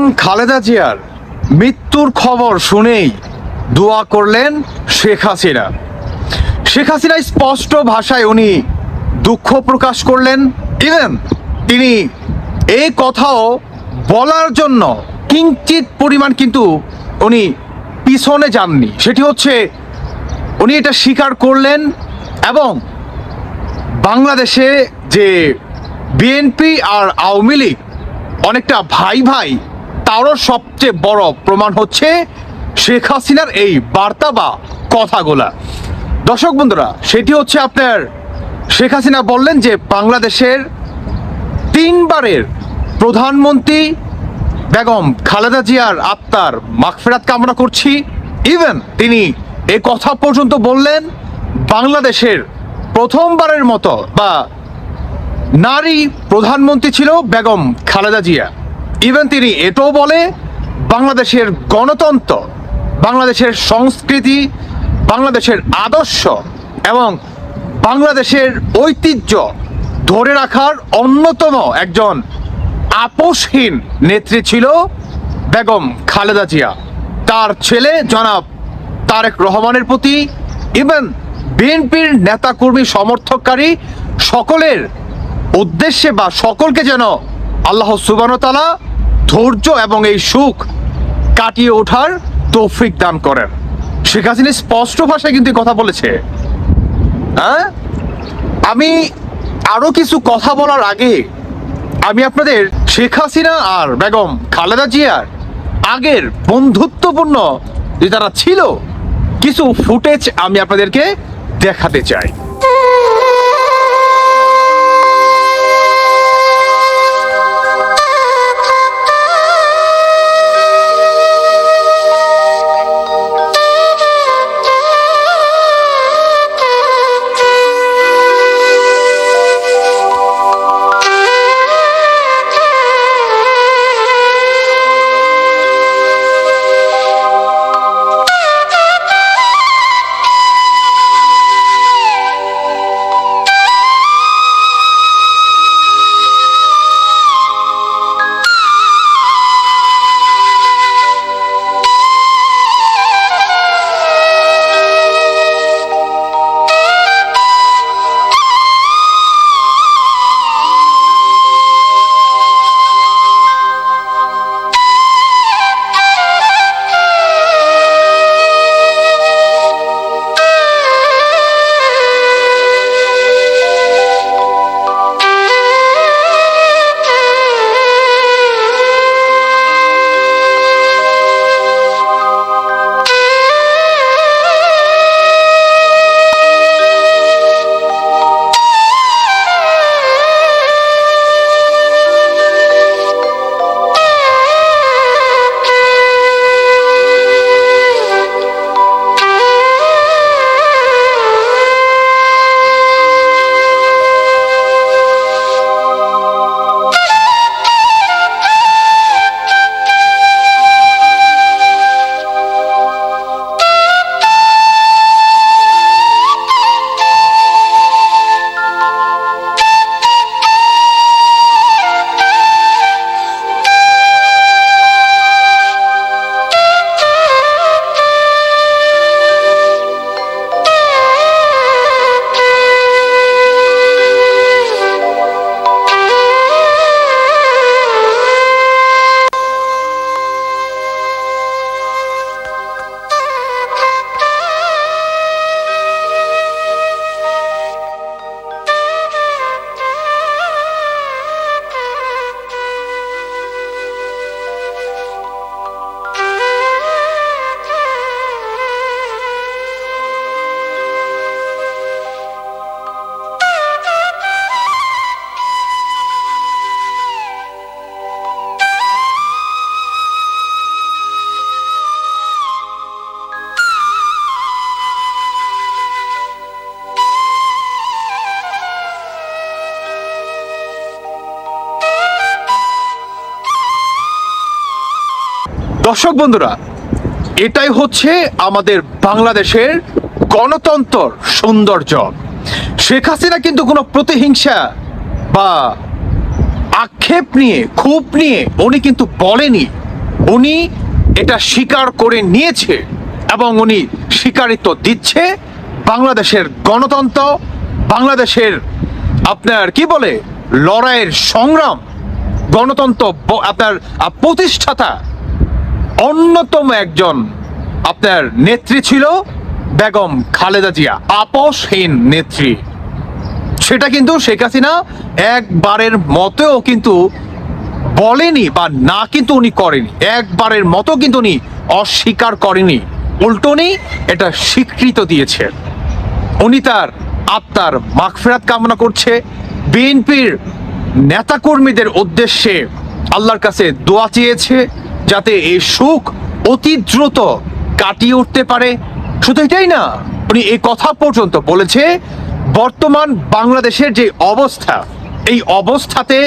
বেগম খালেদা জিয়ার মৃত্যুর খবর শুনেই দোয়া করলেন শেখ হাসিনা। শেখ হাসিনা স্পষ্ট ভাষায় উনি দুঃখ প্রকাশ করলেন। ইভেন তিনি এই কথাও বলার জন্য কিঞ্চিত পরিমাণ কিন্তু উনি পিছনে যাননি। সেটি হচ্ছে উনি এটা স্বীকার করলেন এবং বাংলাদেশে যে বিএনপি আর আওয়ামী লীগ অনেকটা ভাই ভাই, তারও সবচেয়ে বড় প্রমাণ হচ্ছে শেখ হাসিনার এই বার্তা বা কথাগুলা। দর্শক বন্ধুরা, সেটি হচ্ছে আপনার শেখ হাসিনা বললেন যে বাংলাদেশের 3 বারের প্রধানমন্ত্রী বেগম খালেদা জিয়ার আত্মার মাগফিরাত কামনা করছি। ইভেন তিনি এ কথা পর্যন্ত বললেন বাংলাদেশের প্রথমবারের মতো বা নারী প্রধানমন্ত্রী ছিল বেগম খালেদা জিয়া। ইভেন তিনি এটাও বলে বাংলাদেশের গণতন্ত্র, বাংলাদেশের সংস্কৃতি, বাংলাদেশের আদর্শ এবং বাংলাদেশের ঐতিহ্য ধরে রাখার অন্যতম একজন আপোষহীন নেত্রী ছিল বেগম খালেদা জিয়া। তার ছেলে জনাব তারেক রহমানের প্রতি, ইভেন বিএনপির নেতাকর্মী সমর্থককারী সকলের উদ্দেশ্যে বা সকলকে যেন আল্লাহ সুবহানাহু ওয়া তাআলা ধৈর্য এবং এই সুখ কাটিয়ে ওঠার তৌফিক দান করেন। শেখ হাসিনা স্পষ্ট ভাষায় কিন্তু কথা বলেছে। আমি আরো কিছু কথা বলার আগে আমি আপনাদের শেখ হাসিনা আর বেগম খালেদা জিয়ার আগের বন্ধুত্বপূর্ণ যে তারা ছিল কিছু ফুটেজ আমি আপনাদেরকে দেখাতে চাই। দর্শক বন্ধুরা, এটাই হচ্ছে আমাদের বাংলাদেশের গণতন্ত্রের সৌন্দর্য। শেখ হাসিনা কিন্তু কোনো প্রতিহিংসা বা আক্ষেপ নিয়ে, ক্ষোভ নিয়ে উনি কিন্তু বলেনি উনি এটা স্বীকার করে নিয়েছে এবং উনি স্বীকারিত দিচ্ছে বাংলাদেশের গণতন্ত্র, বাংলাদেশের আপনার কি বলে লড়াইয়ের সংগ্রাম, গণতন্ত্র আপনার প্রতিষ্ঠাতা অন্যতম একজন আপনার নেত্রী ছিল বেগম খালেদা জিয়া, আপোষহীন নেত্রী। সেটা কিন্তু শেখ হাসিনা একবারের মতেও কিন্তু বলেনি বা না, কিন্তু উনি করেনি, একবারের মতো কিন্তু উনি অস্বীকার করেনি, উল্টো উনি এটা স্বীকৃত দিয়েছে। উনি তার আত্মার মাগফিরাত কামনা করছে, বিএনপির নেতাকর্মীদের উদ্দেশ্যে আল্লাহর কাছে দোয়া চেয়েছে যাতে এই সুখ অতি দ্রুত কাটিয়ে উঠতে পারে। শুধু এটাই না, উনি এই কথা পর্যন্ত বলেছে বর্তমান বাংলাদেশের যে অবস্থা, এই অবস্থাতে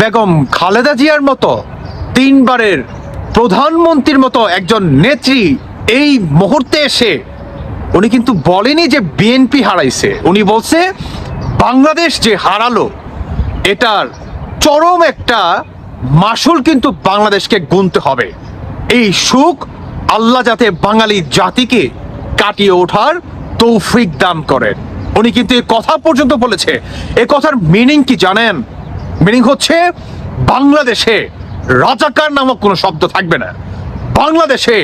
বেগম খালেদা জিয়ার মতো 3 বারের প্রধানমন্ত্রীর মতো একজন নেত্রী এই মুহূর্তে এসে উনি কিন্তু বলেনি যে বিএনপি হারাইছে, উনি বলছে বাংলাদেশ যে হারালো এটার চরম একটা মাসুল কিন্তু বাংলাদেশকে গুনতে হবে। এই সুখ আল্লাহ যাতে বাঙালি জাতিকে কাটিয়ে ওঠার তৌফিক দান করেন। উনি কিন্তু এই কথা পর্যন্ত বলেছে। এই কথার মিনিং কি জানেন? মিনিং হচ্ছে বাংলাদেশে রাজাকার নামক কোনো শব্দ থাকবে না, বাংলাদেশে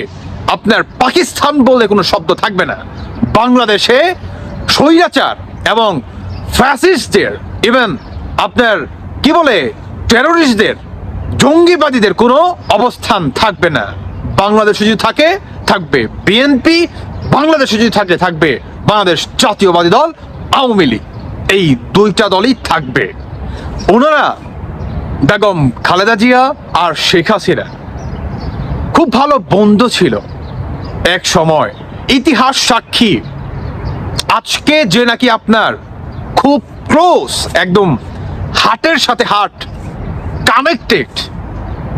আপনার পাকিস্তান বলে কোনো শব্দ থাকবে না, বাংলাদেশে স্বৈরাচার এবং ফ্যাসিস্টদের, ইভেন আপনার কি বলে টেরোরিস্টদের, জঙ্গিবাদীদের কোনো অবস্থান থাকবে না। বাংলাদেশে যদি থাকে থাকবে বিএনপি, বাংলাদেশে যদি থাকবে বাংলাদেশ জাতীয়বাদী দল আওয়ামী লীগ, এই 2টা দলই থাকবে। ওনারা বেগম খালেদা জিয়া আর শেখ হাসিনা খুব ভালো বন্ধু ছিল এক সময়, ইতিহাস সাক্ষী। আজকে যে নাকি আপনার খুব ক্লোজ, একদম হার্টের সাথে হার্ট কানেক্টেড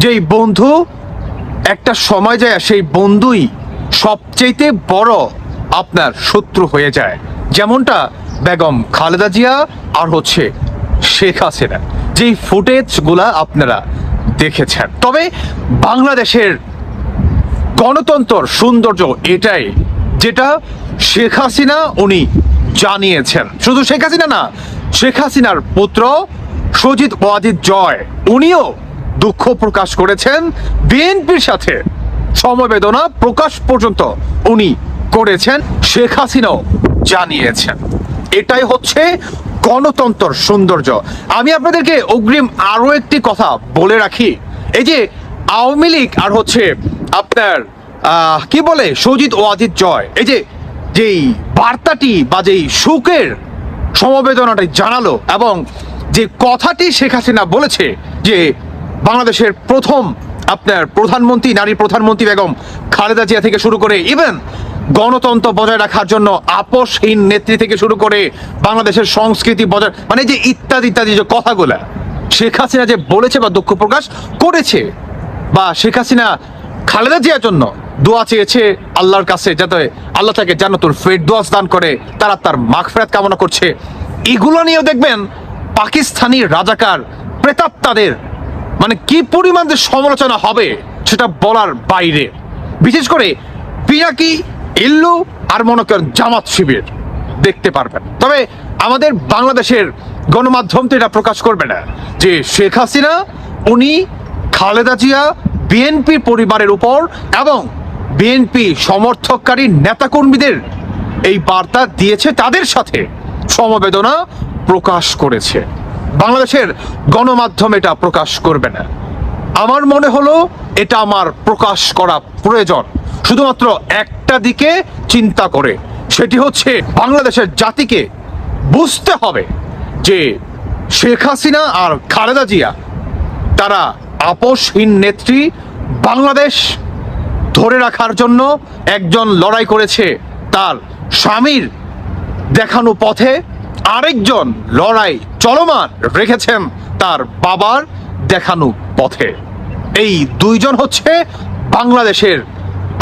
যেই বন্ধু, একটা সময় যায় সেই বন্ধুই সবচেয়ে বড় আপনার শত্রু হয়ে যায়, যেমনটা বেগম খালেদা জিয়া আর হচ্ছে শেখ হাসিনা, যেই ফুটেজগুলা আপনারা দেখেছেন। তবে বাংলাদেশের গণতন্ত্রের সৌন্দর্য এটাই, যেটা শেখ হাসিনা উনি জানিয়েছেন। শুধু শেখ হাসিনা না, শেখ হাসিনার পুত্র সজিদ ওয়াজিদ জয় উনিও দুঃখ প্রকাশ করেছেন, বিএনপির সাথে সমবেদনা প্রকাশ পর্যন্ত উনি করেছেন, শেখ হাসিনাও জানিয়েছেন। এটাই হচ্ছে গণতন্ত্রের সৌন্দর্য। আমি আপনাদেরকে অগ্রিম আরো একটি কথা বলে রাখি, এই যে আওয়ামী লীগ আর হচ্ছে আপনার কি বলে সজিদ ওয়াজিদ জয়, এই যে যেই বার্তাটি বা যেই সুখের সমবেদনাটা জানালো এবং যে কথাটি শেখ হাসিনা বলেছে যে বাংলাদেশের প্রথম আপনার প্রধানমন্ত্রী, নারী প্রধানমন্ত্রী বেগম খালেদা জিয়া থেকে শুরু করে ইভেন গণতন্ত্র বজায় রাখার জন্য আপোষহীন নেত্রী থেকে শুরু করে বাংলাদেশের সংস্কৃতি বজায়, মানে যে ইত্যাদি ইত্যাদি যে কথাগুলা শেখ হাসিনা যে বলেছে বা দুঃখ প্রকাশ করেছে, বা শেখ হাসিনা খালেদা জিয়ার জন্য দোয়া চেয়েছে আল্লাহর কাছে যাতে আল্লাহ তাকে জান্নাতুল ফেরদৌস দান করে, তারা তার মাগফিরাত কামনা করছে, এগুলো নিয়েও দেখবেন পাকিস্তানি রাজাকার প্রেতাত্মাদের মানে কি পরিমাণ যে সমালোচনা হবে সেটা বলার বাইরে। বিশেষ করে পিনাকি, ইল্লু আর মনে করেন জামাত শিবির দেখতে পারবেন। তবে আমাদের বাংলাদেশের গণমাধ্যম তো এটা প্রকাশ করবে না যে শেখ হাসিনা উনি খালেদা জিয়া, বিএনপি পরিবারের উপর এবং বিএনপি সমর্থককারী নেতাকর্মীদের এই বার্তা দিয়েছে, তাদের সাথে সমবেদনা প্রকাশ করেছে। বাংলাদেশের গণমাধ্যম এটা প্রকাশ করবে না। আমার মনে হলো এটা আমার প্রকাশ করা প্রয়োজন শুধুমাত্র একটা দিকে চিন্তা করে, সেটি হচ্ছে বাংলাদেশের জাতিকে বুঝতে হবে যে শেখ হাসিনা আর খালেদা জিয়া তারা আপোষহীন নেত্রী। বাংলাদেশ ধরে রাখার জন্য একজন লড়াই করেছে তার স্বামীর দেখানো পথে, আরেকজন লড়াই চলমান রেখেছেন তার বাবার দেখানো পথে। এই 2 জন হচ্ছে বাংলাদেশের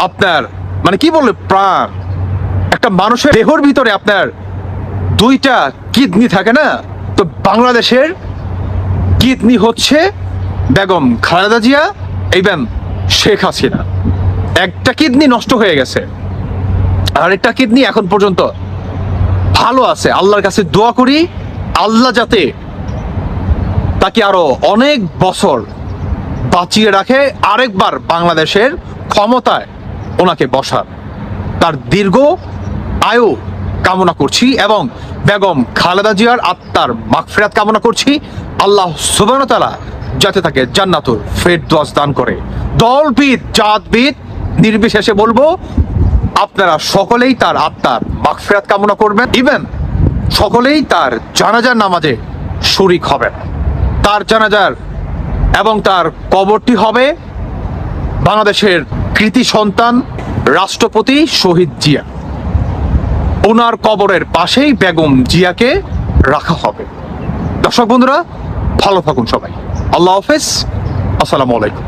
আপনার মানে কি বলে প্রাণ। একটা মানুষের দেহর ভিতরে আপনার 2টা কিডনি থাকে না, তো বাংলাদেশের কিডনি হচ্ছে বেগম খালেদা জিয়া এবং শেখ হাসিনা। একটা কিডনি নষ্ট হয়ে গেছে, আর একটা কিডনি এখন পর্যন্ত ভালো আছে। আল্লাহর কাছে দোয়া করি আল্লাহ যাতে তাকে আরো অনেক বছর বাঁচিয়ে রাখে, আরেকবার বাংলাদেশের ক্ষমতায় ওনাকে বসার, তার দীর্ঘ আয়ু কামনা করছি এবং বেগম খালেদা জিয়ার আত্মার মাগফিরাত কামনা করছি। আল্লাহ সুবহানাহু ওয়া তাআলা যাতে তাকে জান্নাতুল ফেরদৌস দান করে। দলবিদ জাতবিদ নির্বিশেষে বলবো, আপনারা সকলেই তার আত্মার মাগফিরাত কামনা করবেন, ইভেন সকলেই তার জানাজার নামাজে শরীক হবেন। তার জানাজার এবং তার কবরটি হবে বাংলাদেশের কৃতি সন্তান রাষ্ট্রপতি শহীদ জিয়া, ওনার কবরের পাশেই বেগম জিয়াকে রাখা হবে। দর্শক বন্ধুরা, ভালো থাকুন সবাই। আল্লাহ হাফেজ, আসসালামু আলাইকুম।